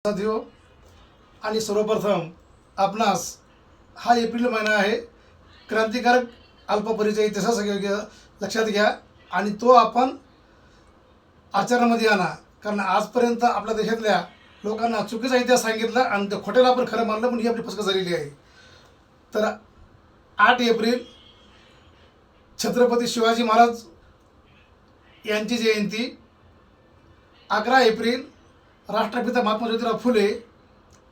साथियो, आणि सर्वप्रथम आपणास हा एप्रिल महिना आहे, क्रांतिकारक अल्पपरिचय इतिहास लक्षात घ्या आणि तो आपण आचरणामध्ये आणा. कारण आजपर्यंत आपल्या देशातल्या लोकांना चुकीचा इतिहास सांगितला आणि त्या खोट्याला आपण खरं मानलं, पण ही आपली फसगत झालेली आहे. तर 8 एप्रिल छत्रपती शिवाजी महाराज यांची जयंती, 11 एप्रिल राष्ट्रपिता महात्मा ज्योतिराव फुले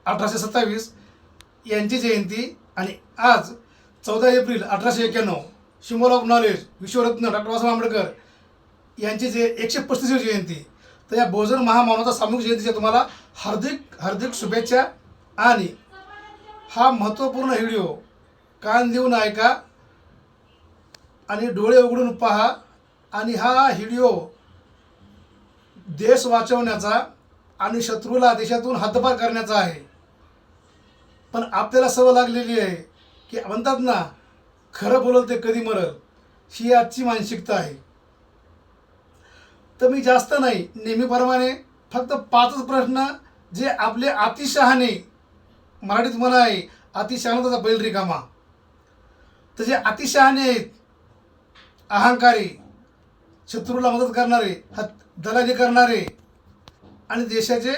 1827 यांची जयंती आणि आज 14 एप्रिल 1891 सिम्बॉल ऑफ नॉलेज विश्वरत्न डॉक्टर बाबासाहेब आंबेडकर यांची 135वी जयंती. तर या बहुजन महामानवाचा सामूहिक जयंतीच्या तुम्हाला हार्दिक हार्दिक शुभेच्छा. आणि हा महत्त्वपूर्ण व्हिडिओ कान देऊन ऐका आणि डोळे उघडून पहा. आणि हा व्हिडिओ देश वाचवण्याचा आणि शत्रूला देशातून हद्दपार करण्याचा आहे. पण आपल्याला सवय लागलेली आहे की म्हणतात ना, खरं बोलल ते कधी मरल, ही आजची मानसिकता आहे. तर मी जास्त नाही, नेहमीप्रमाणे फक्त 5 प्रश्न जे आपले अतिशहाणे, मराठीत म्हणा आहे अतिशहाणा बैल रिकामा. तर जे अतिशहाणे आहेत, अहंकारी, शत्रूला मदत करणारे, दलाली करणारे आणि देशाचे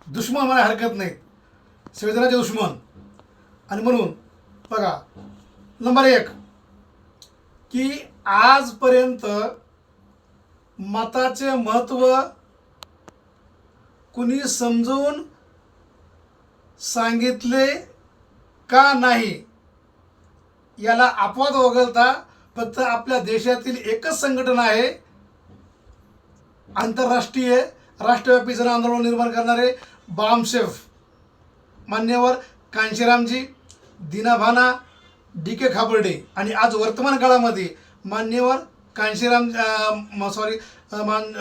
दुश्मन म्हणायला हरकत नाहीत, संविधानाचे दुश्मन. आणि म्हणून बघा, नंबर 1 की आजपर्यंत मताचे महत्त्व कुणी समजून सांगितले का नाही, याला अपवाद वगळता फक्त आपल्या देशातील एकच संघटन आहे, आंतरराष्ट्रीय राष्ट्रव्यापी जन आंदोलन निर्माण करणारे बामशेफ मान्यवर कांशीरामजी, दीनाभाना, डी.के. खापर्डे. आणि आज वर्तमान काळामध्ये मान्यवर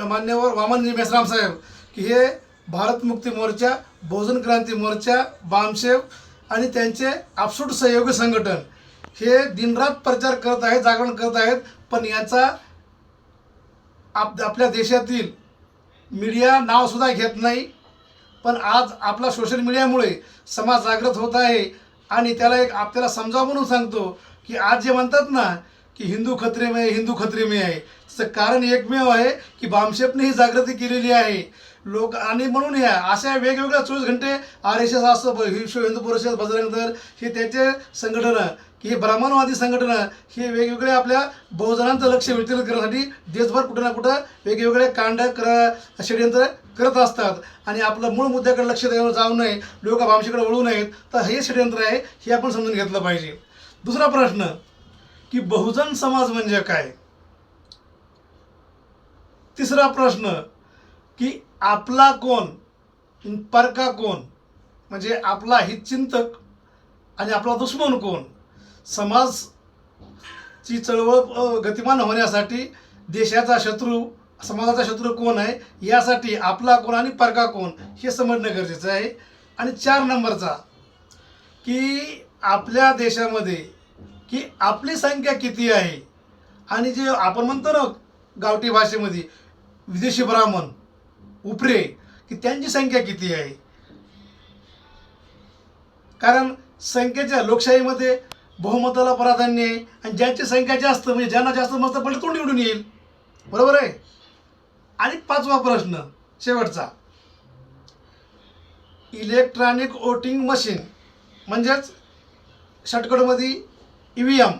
मान्यवर वामनजी मेश्राम साहेब, की हे भारत मुक्ती मोर्चा, बहुजन क्रांती मोर्चा, बामशेफ आणि त्यांचे आपसूट सहयोगी संघटन हे दिनरात प्रचार करत आहेत, जागरण करत आहेत. पण याचा आपल्या देशातील मीडिया नावसुद्धा घेत नाही. पण आज आपला सोशल मीडियामुळे समाज जागृत होत आहे. आणि त्याला एक आपल्याला समजावं म्हणून सांगतो की आज जे म्हणतात ना की हिंदू खतरे में हिंदू खतरे में आहे, त्याचं कारण एकमेव आहे की बामशेफने ही जागृती केलेली आहे लोक. आणि म्हणून या अशा वेगवेगळ्या 24 घंटे RSS असं, विश्व हिंदू परिषद, बजरंग दल, हे त्याचे संघटनं, की हे ब्राह्मणवादी संघटनं, हे वेगवेगळे आपल्या बहुजनांचं लक्ष विचलित करण्यासाठी देशभर कुठं ना कुठं वेगवेगळे षडयंत्र करत असतात. आणि आपलं मूळ मुद्द्याकडे लक्ष जाऊ नये, लोक बामशेकडे वळू नयेत, तर हे षडयंत्र आहे, हे आपण समजून घेतलं पाहिजे. दुसरा प्रश्न की बहुजन समाज म्हणजे काय. तिसरा प्रश्न की आपला कोण, परका कोण, म्हणजे आपला हितचिंतक आणि आपला दुश्मन कोण. समाजची चळवळ गतिमान होण्यासाठी देशाचा शत्रू, समाजाचा शत्रू कोण आहे, यासाठी आपला कोण आणि परका कोण हे समजणं गरजेचं आहे. आणि 4 नंबरचा की आपल्या देशामध्ये की आपली संख्या किती आहे, आणि जे आपण म्हणतो ना गावठी भाषेमध्ये विदेशी ब्राह्मण, उपरे, की त्यांची संख्या किती आहे. कारण संख्येच्या लोकशाहीमध्ये बहुमताला प्राधान्य आहे आणि ज्यांची संख्या जास्त, म्हणजे ज्यांना जास्त मत पडलं तो निवडून येईल, बरोबर आहे. आणि 5वा प्रश्न शेवटचा, इलेक्ट्रॉनिक वोटिंग मशीन म्हणजेच शॉर्टकटमध्ये EVM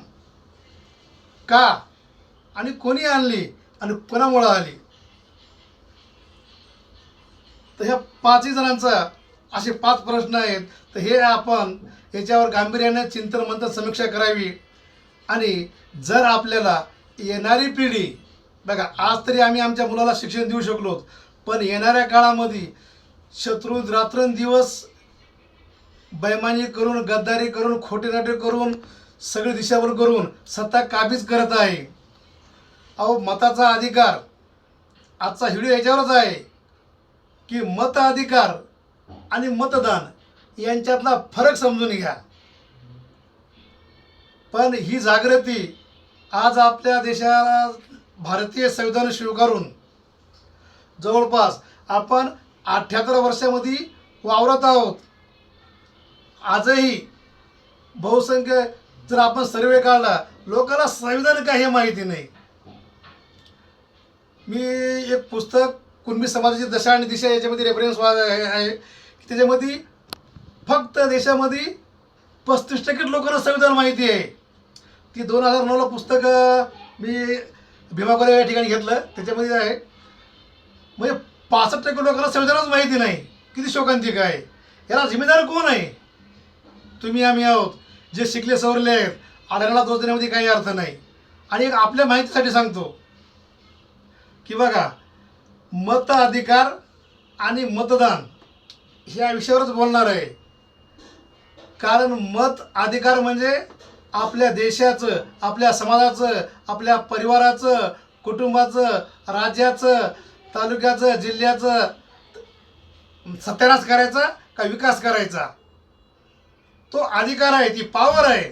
का आणि कोणी आणली आणि कोणामुळं आली. तर ह्या 5ही जणांचा असे 5 प्रश्न आहेत. तर हे आपण याच्यावर गांभीर्याने चिंतन मंथन समीक्षा करावी. आणि जर आपल्याला येणारी पिढी, बघा आज तरी आम्ही आमच्या मुलाला शिक्षण देऊ शकलो, पण येणाऱ्या काळामध्ये शत्रू रात्रंदिवस बैमानी करून, गद्दारी करून, खोटे नाटे करून, सगळी दिशाभूल करून सत्ता काबीज करत आहे. अहो, मताचा अधिकार, आजचा व्हिडिओ याच्यावरच आहे की मत अधिकार आणि मतदान यांच्यातला फरक समजून घ्या. पण ही जागृती आज आपल्या देशाला भारतीय संविधान स्वीकारून जवळपास आपण 78 वर्षामध्ये वावरत आहोत. आजही बहुसंख्य जर आपण सर्वे काढला, लोकांना संविधान काही माहिती नाही. मी एक पुस्तक कुणबी समाजाची दशा आणि दिशा याच्यामध्ये रेफरन्स आहे की त्याच्यामध्ये फक्त देशामध्ये 35% लोकांना संविधान माहिती आहे. ती 2009ला पुस्तक मी भीमाकोरे या ठिकाणी घेतलं, त्याच्यामध्ये आहे. म्हणजे 65% लोकांना संविधानच माहिती नाही. किती शोकांतिक आहे. याला जिम्मेदार कोण आहे? तुम्ही आम्ही आहोत, जे शिकले सवरले आहेत. आढळला दोष देण्यामध्ये काही अर्थ नाही. आणि एक आपल्या माहितीसाठी सांगतो की बघा, मत अधिकार आणि मतदान ह्या विषयावरच बोलणार आहे. कारण मत अधिकार म्हणजे आपल्या देशाचं, आपल्या समाजाचं, आपल्या परिवाराचं, कुटुंबाचं, राज्याचं, तालुक्याचं, जिल्ह्याचं सत्यानाश करायचा का विकास करायचा, तो अधिकार आहे, ती पॉवर आहे.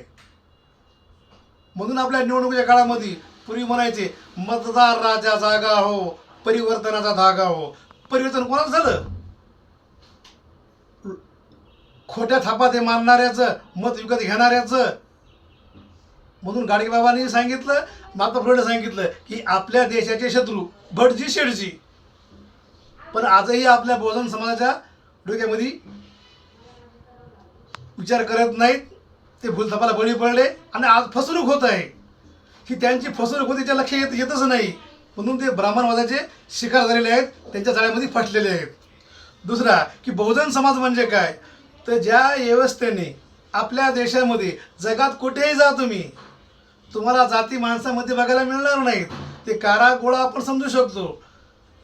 म्हणून आपल्या निवडणुकीच्या काळामध्ये पूर्वी म्हणायचे, मतदार राजा जागा हो, परिवर्तनाचा धागा हो. परिवर्तन कोणाचं झालं? खोट्या थापा ते मारणाऱ्याचं, मत विकत घेणाऱ्याचं. म्हणून गाडगेबाबांनी सांगितलं, महात्मा फुलेंनी सांगितलं की आपल्या देशाचे शत्रू भटजी शेठजी. पण आजही आपल्या बहुजन समाजाच्या डोक्यामध्ये विचार करत नाहीत. ते भूलथापाला बळी पडले आणि आज फसवणूक होत आहे. ही त्यांची फसवणूक होती, त्या लक्ष येतच नाही. म्हणून ते ब्राह्मणवादाचे शिकार झालेले आहेत, त्यांच्या जाळ्यामध्ये फसलेले आहेत. दुसरा की बहुजन समाज म्हणजे काय, तर ज्या व्यवस्थेने आपल्या देशामध्ये, जगात कुठेही जा तुम्ही, तुम्हाला जाती माणसामध्ये बघायला मिळणार नाहीत. ते काळा गोळा आपण समजू शकतो,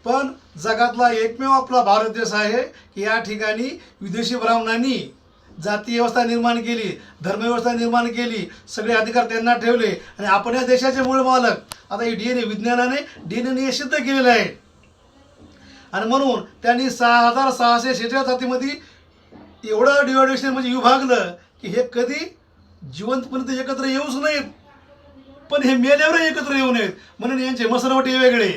पण जगातला एकमेव आपला भारत देश आहे की या ठिकाणी विदेशी ब्राह्मणांनी जाती व्यवस्था निर्माण केली, धर्मव्यवस्था निर्माण केली, सगळे अधिकार त्यांना ठेवले. आणि आपण या देशाचे मूळ मालक. आता ही विज्ञानाने DNA सिद्ध केलेलं आहे. आणि म्हणून त्यांनी 6646 जातीमध्ये एवढं डिवायडेशन म्हणजे विभागलं की हे कधी जिवंतपणे एकत्र येऊच नयेत, पण हे मेल्यावर एकत्र येऊ नयेत. म्हणून यांचे मसनवटे वेगळे.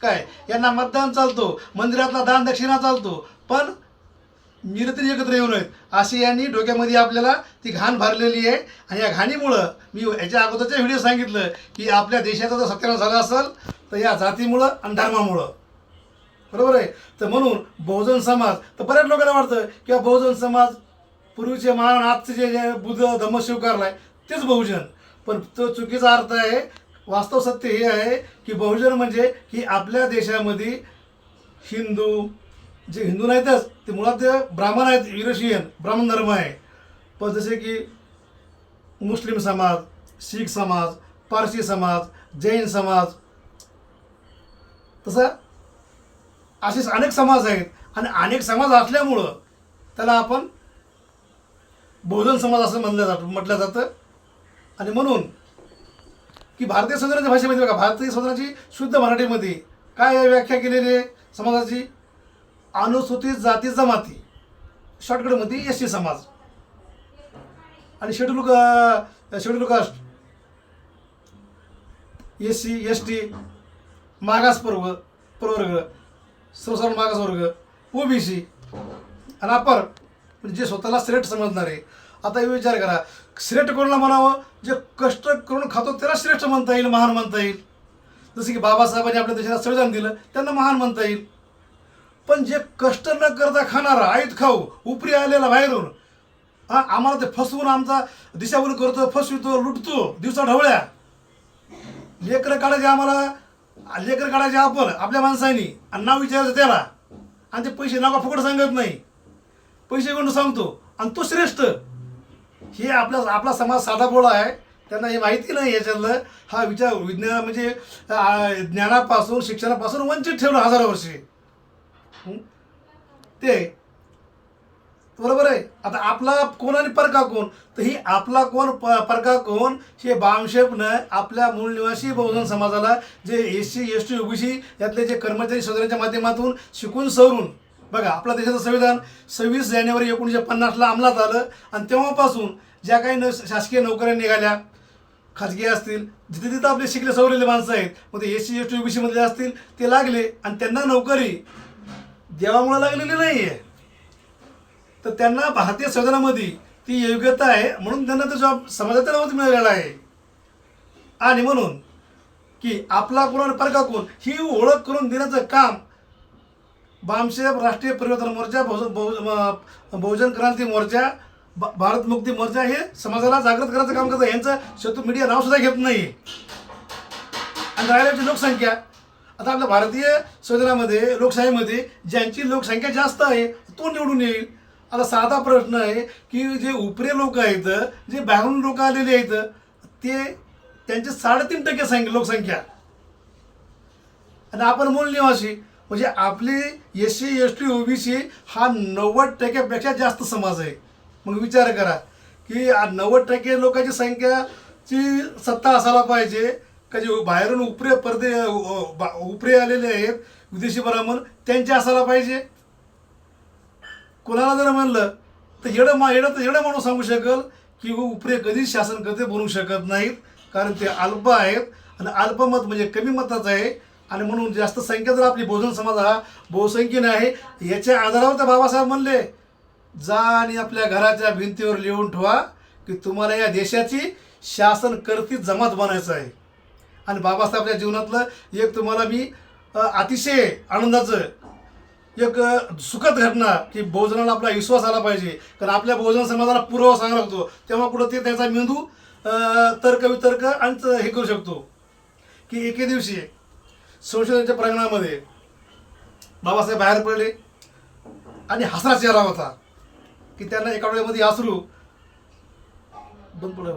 काय, यांना मतदान चालतो, मंदिरातला दान दक्षिणा चालतो, पण मिरतरी एकत्र येऊ नयेत, अशी यांनी डोक्यामध्ये आपल्याला ती घाण भरलेली आहे. आणि या घाणीमुळं मी याच्या अगोदरच्या व्हिडिओ सांगितलं की आपल्या देशाचा जर सत्यानाश झाला असेल तर या जातीमुळं आणि धर्मामुळं. बरोबर आहे. तर म्हणून बहुजन समाज, तर बऱ्याच लोकांना वाटतं की बहुजन समाज पूर्वीचे महान आजचे जे बुद्ध धम्म स्वीकारलाय तेच बहुजन, पण तो चुकीचा अर्थ आहे. वास्तव सत्य हे आहे की बहुजन म्हणजे की आपल्या देशामध्ये हिंदू, जे हिंदू नाहीतच ते मुळात ते ब्राह्मण आहेत, युरोशियन ब्राह्मण धर्म आहे. पण जसे की मुस्लिम समाज, शीख समाज, पारसी समाज, जैन समाज, तसं असेच अनेक समाज आहेत. आणि अनेक समाज असल्यामुळं त्याला आपण बहुजन समाज असं म्हटलं जातं. आणि म्हणून की भारतीय संविधानाच्या भाषेमध्ये बघा, भारतीय संविधानाची शुद्ध मराठीमध्ये काय व्याख्या केलेली आहे समाजाची, अनुसूचित जाती जमाती, शॉर्टकटमध्ये SC समाज, आणि शेड्यूल कास्ट, SC ST, मागास प्रवर्ग, सर्वसाधारण मागास वर्ग, OBC आणि अपर, म्हणजे जे स्वतःला श्रेष्ठ समजणारे. आता हे विचार करा, श्रेष्ठ कोणाला म्हणावं, जे कष्ट करून खातो त्याला श्रेष्ठ म्हणता येईल, महान म्हणता येईल. जसं की बाबासाहेबांनी आपल्या देशाला संविधान दिलं, त्यांना महान म्हणता येईल. पण जे कष्ट न करता खाणारा, आईत खाऊ, उपरी आलेला बाहेरून, आम्हाला ते फसवून आमचा दिशाभूल करतो, फसवितो, लुटतो, दिवसा ढवळ्या, लेकरं काढायचे आम्हाला, लेकरं काढायचे आपण आपल्या माणसांनी, आणि नाव विचारायचं त्याला, आणि ते पैसे नाव फुकट सांगत नाही, पैसे घेऊन सांगतो, आणि तो श्रेष्ठ. हे आपला समाज साधा बोळा आहे, त्यांना हे माहिती नाही याच्यातलं. हा विचार विज्ञान म्हणजे ज्ञानापासून, शिक्षणापासून वंचित ठेवलं 1000 वर्षे ते. बरोबर आहे. आता आपला कोण आणि परका कोण, तर ही आपला कोण परका कोण हे बामशेपनं आपल्या मूळ निवासी बहुजन समाजाला, जे SC ST OBC यातले जे कर्मचारी संघटनेच्या माध्यमातून शिकून सवरून, बघा आपल्या देशाचं संविधान 26 जानेवारी 1950ला अंमलात आलं. आणि तेव्हापासून ज्या काही शासकीय नोकऱ्या निघाल्या, खाजगी असतील, जिथे तिथं आपले शिकले सवरलेले माणसं आहेत, मग ते SC ST OBC मधले असतील, ते लागले. आणि त्यांना नोकरी देवामुळे लागलेली नाही आहे, तर त्यांना भारतीय संविधानामध्ये ती योग्यता आहे म्हणून त्यांना तो जॉब समाजाच्या नावात मिळालेला आहे. आणि म्हणून की आपला कोण आणि परका कोण ही ओळख करून देण्याचं काम बामशेब राष्ट्रीय परिवर्तन मोर्चा, बहुजन क्रांती मोर्चा, भारत मुक्ती मोर्चा हे समाजाला जागृत करायचं काम करतं. यांचं शत्रू मीडिया नाव सुद्धा घेत नाही. आणि राहिल्याची लोकसंख्या, आता आपल्या भारतीय संविधानामध्ये लोकशाहीमध्ये ज्यांची लोकसंख्या जास्त आहे तो निवडून येईल. आता साधा प्रश्न आहे की जे उपरे लोक आहेत, जे बाहेरून लोक आलेले आहेत, ते त्यांची 3.5% लोकसंख्या आणि आपण मूळ निवासी म्हणजे आपली SC ST OBC हा 90%पेक्षा जास्त समाज आहे. मग विचार करा की 90% लोकांची संख्याची सत्ता असायला पाहिजे का जे बाहेरून उपरे आलेले आहेत विदेशी ब्राह्मण त्यांचे असायला पाहिजे. कोणाला जर म्हणलं तर एवढं माणूस सांगू शकेल की उपरे कधीच शासनकर्ते बनवू शकत नाहीत, कारण ते अल्प आहेत आणि अल्पमत म्हणजे कमी मताचं आहे. आणि म्हणून जास्त संख्या जर आपली बहुजन समाज हा बहुसंख्येने आहे याच्या आधारावर तर बाबासाहेब म्हणले जा आणि आपल्या घराच्या भिंतीवर लिहून ठेवा की तुम्हाला या देशाची शासनकर्ती जमात बनायचं आहे. आणि बाबासाहेबच्या जीवनातलं एक तुम्हाला मी अतिशय आनंदाचं एक सुखद घटना की बहुजनाला आपला विश्वास आला पाहिजे, कारण आपल्या बहुजन समाजाला पुरावा सांगायला लागतो तेव्हा कुठं ते त्याचा मेंदू तर्कवितर्क आणि हे करू शकतो. की एके दिवशी संशोधनाच्या प्रांगणामध्ये बाबासाहेब बाहेर पडले आणि हसरा चेहरा होता की त्यांना एका डोळ्यामध्ये अश्रू बंद पडला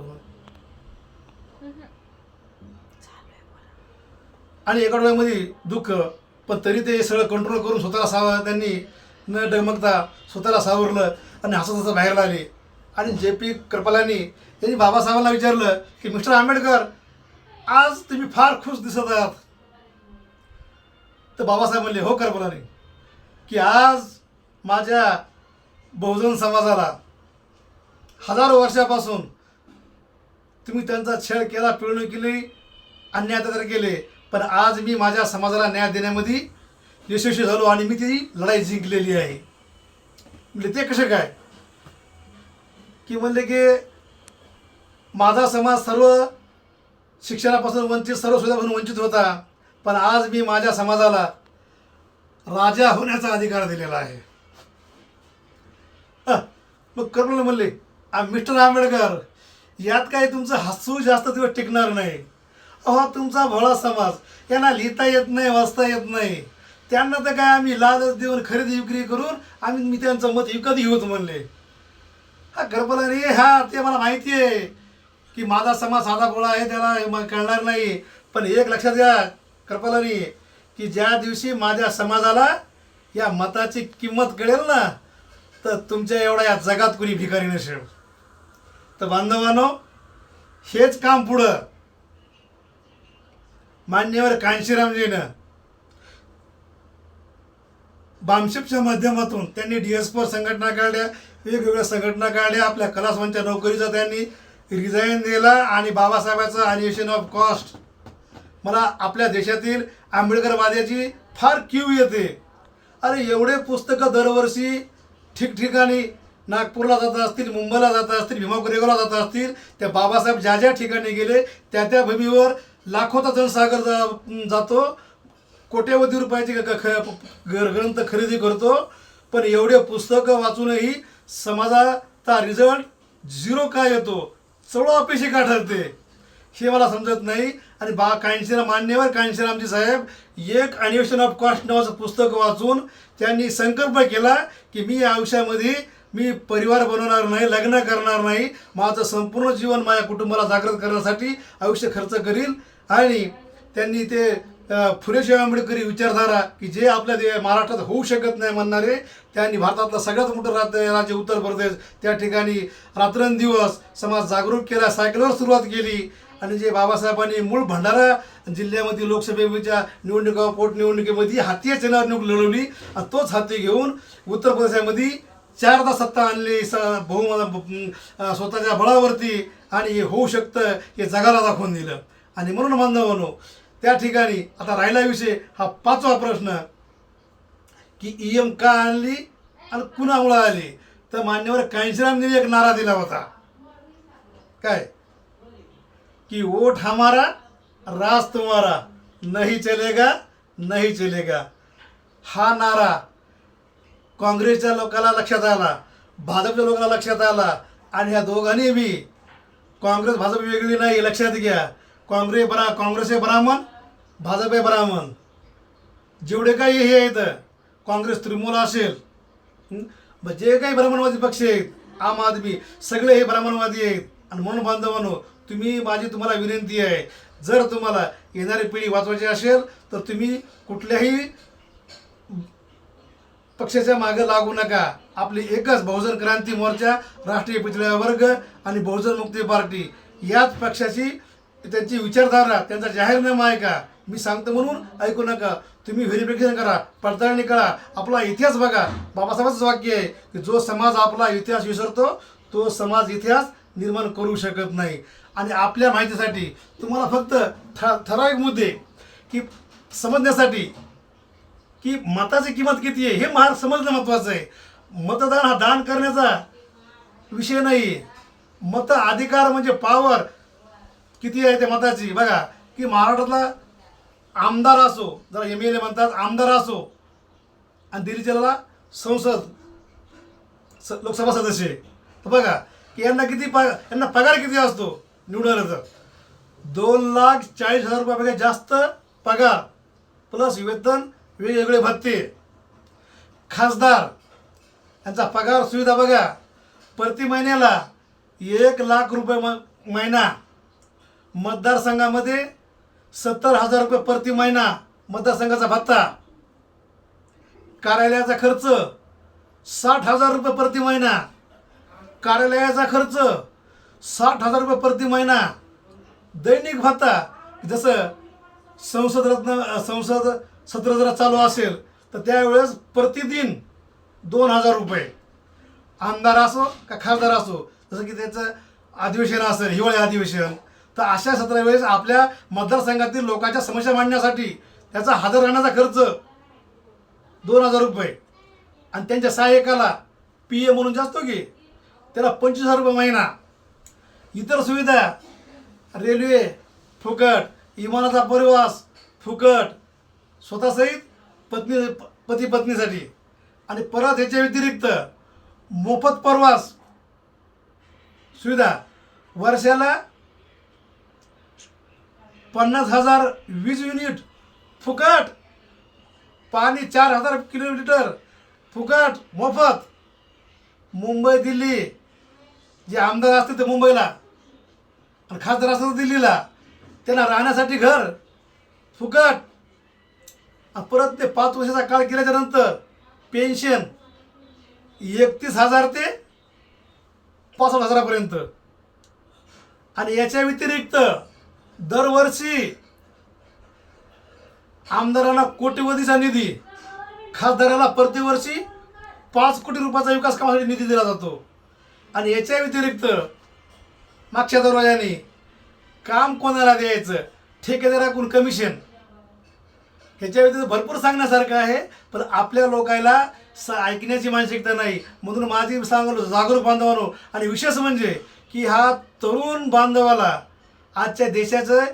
आणि एका डोळ्यामध्ये दुःख, पण तरी ते सगळं कंट्रोल करून स्वतःला त्यांनी न डगमगता स्वतःला सावरलं आणि हसत हसत बाहेर आले. आणि JP कृपलानी त्यांनी बाबासाहेबांना विचारलं की मिस्टर आंबेडकर आज तुम्ही फार खुश दिसत आहात. तर बाबासाहेब म्हणले हो कृपलानी की आज माझ्या बहुजन समाजाला हजारो वर्षापासून तुम्ही त्यांचा छळ केला, पिळवणूक केली, अन्याय अत्याचार केले, पण आज मी माझ्या समाजाला न्याय देण्यामध्ये यशस्वी झालो आणि मी ती लढाई जिंकलेली आहे. म्हणजे ते कसं काय की म्हणले की माझा समाज सर्व शिक्षणापासून वंचित, सर्व सुविधापासून वंचित होता, पण आज मी माझ्या समाजाला राजा होण्याचा अधिकार दिलेला आहे. मग कर्नल म्हणले मिस्टर आंबेडकर यात काही तुमचं हसू जास्त दिवस टिकणार नाही. अहो तुमचा भोळा समाज यांना लिहिता येत नाही, वाचता येत नाही, त्यांना तर काय आम्ही लालच देऊन खरेदी विक्री करून मी त्यांचं मत विकत घेऊत म्हणले. हा कृपलानी हा ते मला माहिती आहे की माझा समाज साधा भोळा आहे, त्याला कळणार नाही. पण एक लक्षात घ्या कृपलानी की ज्या दिवशी माझ्या समाजाला या मताची किंमत कळेल ना तर तुमच्या एवढा या जगात कुणी भिकारी नसेल. तर बांधवांनो हेच काम पुढं मान्यवर कांशीरामजीनं बामशेबच्या माध्यमातून त्यांनी DSP संघटना काढल्या, वेगवेगळ्या संघटना काढल्या, आपल्या कलासवांच्या नोकरीचा त्यांनी रिझाईन दिला आणि बाबासाहेबांचं अन्वेषण ऑफ कॉस्ट. मला आपल्या देशातील आंबेडकरवाद्याची फार कीव येते. अरे एवढे पुस्तकं दरवर्षी ठिकठिकाणी नागपूरला जात असतील, मुंबईला जात असतील, भीमा कोरेगावला जात असतील, त्या बाबासाहेब ज्या ज्या ठिकाणी गेले त्या भूमीवर लाखोचा जनसागर जातो, कोट्यवधी रुपयाची ग्रंथ खरेदी करतो, पण एवढे पुस्तकं वाचूनही समाजाचा रिझल्ट 0 का येतो, चवळं अपेक्षे का ठरते हे मला समजत नाही. आणि मान्यवर कांशीरामजी साहेब एक अन्वेषण ऑफ कॉस्ट नावाचं पुस्तक वाचून त्यांनी संकल्प केला की मी आयुष्यामध्ये मी परिवार बनवणार नाही, लग्न करणार नाही, माझं संपूर्ण जीवन माझ्या कुटुंबाला जागृत करण्यासाठी आयुष्य खर्च करील. आणि त्यांनी ते फुलेशाह आंबेडकरी विचारधारा की जे आपल्या महाराष्ट्रात होऊ शकत नाही म्हणणारे, त्यांनी भारतातलं सगळ्यात मोठं राज्य उत्तर प्रदेश त्या ठिकाणी रात्रंदिवस समाज जागरूक केला, सायकलवर सुरुवात केली. आणि जे बाबासाहेबांनी मूळ भंडारा जिल्ह्यामध्ये लोकसभेच्या निवडणुका पोटनिवडणुकीमध्ये हाती चिन्हावर लढवली आणि तोच हाती घेऊन उत्तर प्रदेशामध्ये 4दा सत्ता आणली स्वतःच्या बळावरती, आणि हे होऊ शकतं हे जगाला दाखवून दिलं. आणि म्हणून बांधवांनो त्या ठिकाणी आता राहिला विषय हा 5वा प्रश्न की EM का आणली आणि कुणामुळे आली. तर मान्यवर कांशीरामजीने एक नारा दिला होता, काय की वोट हमारा राज तुम्हारा, नहीं चलेगा नहीं चलेगा. हा नारा काँग्रेसच्या लोकांना लक्षात आला, भाजपच्या लोकांना लक्षात आला. आणि ह्या दोघांनी बी, काँग्रेस भाजप वेगळी नाही, लक्षात घ्या. काँग्रेस आहे ब्राह्मण, भाजप आहे ब्राह्मण. जेवढे काही हे आहेत, काँग्रेस तृणमूल असेल, जे काही ब्राह्मणवादी पक्ष आहेत, आम आदमी, सगळे हे ब्राह्मणवादी आहेत. आणि म्हणून बांधवांनो, तुम्हाला विनंती आहे, जर तुम्हाला येणारी पिढी वाचवायची असेल तर तुम्ही कुठल्याही पक्षाच्या मागे लागू नका. आपली एकच बहुजन क्रांती मोर्चा, राष्ट्रीय पिछड्या वर्ग आणि बहुजन मुक्ती पार्टी याच पक्षाची त्यांची विचारधारा, त्यांचा जाहीरनामा आहे का, मी सांगतो म्हणून ऐकू नका. तुम्ही व्हेरिफिकेशन करा, पडताळणी करा, आपला इतिहास बघा. बाबासाहेबांचं वाक्य आहे की जो समाज आपला इतिहास विसरतो तो समाज इतिहास निर्माण करू शकत नाही. आणि आपल्या माहितीसाठी तुम्हाला फक्त ठराविक मुद्दे की समजण्यासाठी की मताची किंमत किती आहे हे समजणं महत्त्वाचं आहे. मतदान हा दान करण्याचा विषय नाही. मत अधिकार म्हणजे पॉवर किती आहे त्या मताची. बघा की महाराष्ट्रातला आमदार असो, जरा MLA म्हणतात, आमदार असो, आणि दिल्लीच्याला लोकसभा सदस्य, तर बघा की यांना यांना पगार किती असतो निवडून तर 2,40,000 रुपयापेक्षा जास्त पगार, प्लस वेतन, वेगवेगळे भत्ते. खासदार यांचा पगार सुविधा बघा, प्रति महिन्याला 1,00,000 रुपये महिना. मतदारसंघामध्ये 70,000 रुपये प्रति महिना मतदारसंघाचा भत्ता. कार्यालयाचा खर्च 60,000 रुपये प्रति महिना. कार्यालयाचा खर्च 60,000 रुपये प्रति महिना. दैनिक भत्ता, जसं संसद सत्र जर चालू असेल तर त्यावेळेस प्रतिदिन 2,000 रुपये. आमदार असो का खासदार असो, जसं की त्याचं अधिवेशन असेल, हिवाळी अधिवेशन, तर अशा सतरा वेळेस आपल्या मतदारसंघातील लोकांच्या समस्या मांडण्यासाठी त्याचा हजर राहण्याचा खर्च 2,000 रुपये. आणि त्यांच्या सहाय्यकाला PA म्हणून जास्त की त्याला 25,000 रुपये महिना. इतर सुविधा, रेल्वे फुकट, विमानाचा प्रवास फुकट, स्वतःसहित पती पत्नीसाठी. आणि परत ह्याच्या व्यतिरिक्त मोफत प्रवास सुविधा, वर्षाला 50,000 वीज युनिट फुकट, पाणी 4,000 किलोमीटर फुकट मोफत. मुंबई दिल्ली जे आमदार असते ते मुंबईला आणि खासदार असतात दिल्लीला, त्यांना राहण्यासाठी घर फुकट. परत ते 5 वर्षाचा काळ केल्याच्या नंतर पेन्शन 31,000 ते 65,000पर्यंत. आणि याच्या व्यतिरिक्त दरवर्षी आमदारांना कोटीवधीचा निधी, खासदाराला प्रतिवर्षी 5 कोटी रुपयाचा विकास कामासाठी निधी दिला जातो. आणि याच्या व्यतिरिक्त मागच्या दरवाजाने काम कोणाला द्यायचं, ठेकेदाराकडून कमिशन, ह्याच्या व्यतिरिक्त भरपूर सांगण्यासारखं आहे. पण आपल्या लोकांना ऐकण्याची मानसिकता नाही. म्हणून माझी सांगलो जागरूक बांधवानो, आणि विशेष म्हणजे की हा तरुण बांधवाला आजच्या देशाचं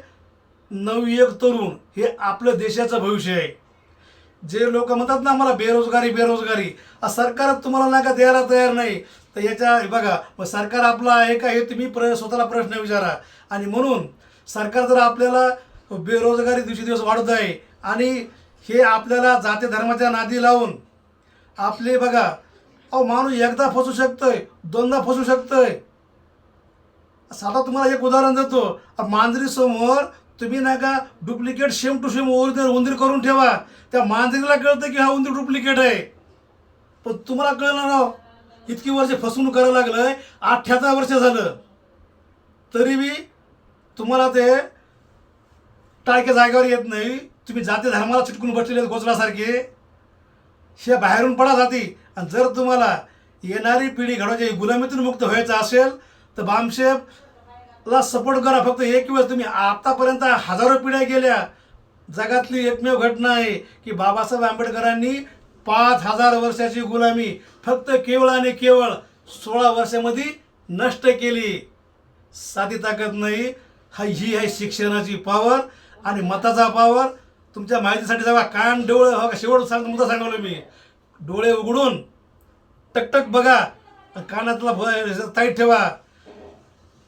नवयुवक तरुण हे आपलं देशाचं भविष्य आहे. जे लोक म्हणतात ना मला बेरोजगारी, सरकार तुम्हाला नाही का द्यायला तयार नाही, तर याच्या बघा मग सरकार आपलं आहे का हे तुम्ही स्वतःला प्रश्न विचारा. आणि म्हणून सरकार जर आपल्याला बेरोजगारी दिवसेंदिवस वाढत आहे आणि हे आपल्याला जाती धर्माच्या नादी लावून आपले बघा माणूस एकदा फसू शकतोय, दोनदा फसू शकतोय. साधा तुम्हाला एक उदाहरण देतो. मांजरी समोर तुम्ही नाही का डुप्लिकेट सेम टू सेम उंदीर करून ठेवा, त्या मांजरीला कळतं की हा उंदीर डुप्लिकेट आहे. पण तुम्हाला कळलं ना, इतकी वर्ष फसवणूक करायला लागलं, 78 वर्ष झालं, तरी बी तुम्हाला ते टाळक्या जागेवर येत नाही. तुम्ही जाती धर्माला चिटकून बसलेले गोचरासारखे, हे बाहेरून पडा जाती. आणि जर तुम्हाला येणारी पिढी घडवायची, गुलामीतून मुक्त व्हायचं असेल तर बामशेबला सपोर्ट करा. फक्त एक वेळेस तुम्ही आतापर्यंत हजारो पिढ्या गेल्या, जगातली एकमेव घटना आहे की बाबासाहेब आंबेडकरांनी 5000 वर्षाची गुलामी फक्त केवळ आणि केवळ 16 वर्षामध्ये नष्ट केली. साधी ताकद नाही, ही आहे शिक्षणाची पावर आणि मताचा पावर. तुमच्या माहितीसाठी जेव्हा कान डोळे हो का शेवट सांगतो मुद्दा सांगवलं मी, डोळे उघडून टकटक बघा, कानातला ताईट ठेवा.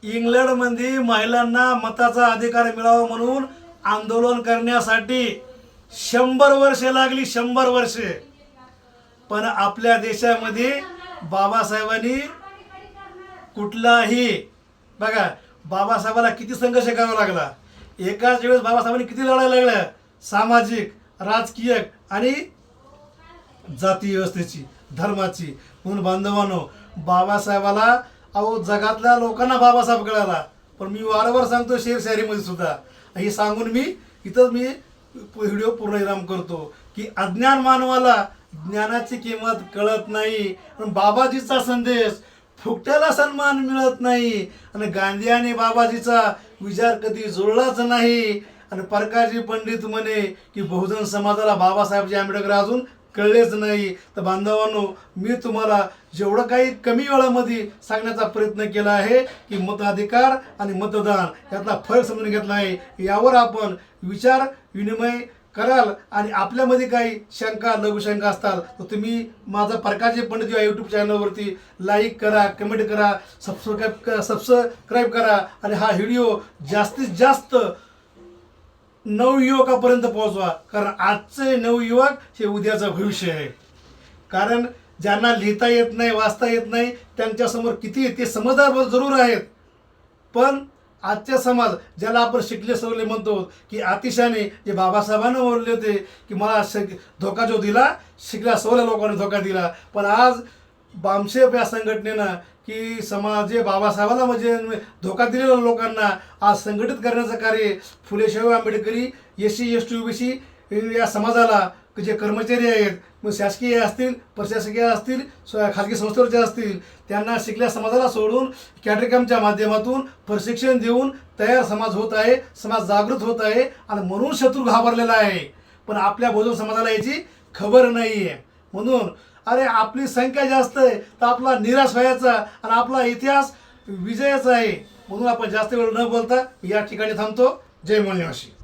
इंग्लंडमध्ये महिलांना मताचा अधिकार मिळावा म्हणून आंदोलन करण्यासाठी 100 वर्षे लागली, 100 वर्षे. पण आपल्या देशामध्ये बाबासाहेबांनी कुठलाही बघा, बाबासाहेबाला किती संघर्ष करावा लागला. एकाच वेळेस बाबासाहेबांनी किती लढायला लागल्या, सामाजिक, राजकीय आणि जाती व्यवस्थेची, धर्माची. म्हणून बांधवांनो, बाबासाहेबाला अहो जगातल्या लोकांना बाबासाहेब कळाला. पण मी वारंवार सांगतो शेरशायरीमध्ये सुद्धा, हे सांगून मी व्हिडिओ पूर्ण विराम करतो की अज्ञान मानवाला ज्ञानाची किंमत कळत नाही. पण बाबाजीचा संदेश फुकट्याला सन्मान मिळत नाही. आणि गांधी आणि बाबाजीचा विचार कधी जुळलाच नाही. आणि प्रकाशजी पंडित म्हणे की बहुजन समाजाला बाबासाहेबजी आंबेडकर अजून कळलेच नाही. तर बांधवांनो, मी तुम्हाला जेवढं काही कमी वेळामध्ये सांगण्याचा प्रयत्न केला आहे की मताधिकार आणि मतदान यातला फरक समजून घेतला आहे. यावर आपण विचार विनिमय कराल आणि आपल्यामध्ये काही शंका लघुशंका असतात तर तुम्ही माझा प्रकाशजी पंडित या यूट्यूब चॅनलवरती लाईक करा, कमेंट करा, सबस्क्राईब करा आणि हा व्हिडिओ जास्तीत जास्त नवयुवकापर्यंत पोहोचवा. कारण आजचे नवयुवक हे उद्याचं भविष्य आहे. कारण ज्यांना लिहिता येत नाही, वाचता येत नाही, त्यांच्यासमोर किती ते समजदार जरूर आहेत. पण आजचे समाज ज्याला आपण शिकले सवरले म्हणतो की अतिशयाने, जे बाबासाहेबांना बोलले होते की मला धोका जो दिला, शिकल्या सवरल्या लोकांनी धोका दिला. पण आज बामशेप या संघटनेनं की समाज जे बाबासाहेबांना म्हणजे धोका दिलेल्या लोकांना आज संघटित करण्याचं कार्य फुले शाहू आंबेडकरी SC ST OBC या समाजाला जे कर्मचारी आहेत, मग शासकीय असतील, प्रशासकीय असतील, खाजगी संस्थेचे असतील, त्यांना शिकल्या समाजाला सोडून कॅटेकॅम्पच्या माध्यमातून प्रशिक्षण देऊन तयार समाज होत आहे, समाज जागृत होत आहे आणि म्हणून शत्रू घाबरलेला आहे. पण आपल्या बहुजन समाजाला याची खबर नाही आहे. म्हणून अरे आपली संख्या जास्त आहे तर आपला निराश व्हायचा आणि आपला इतिहास विजयाचा आहे. म्हणून आपण जास्त वेळ न बोलता या ठिकाणी थांबतो. जय मूळ निवासी.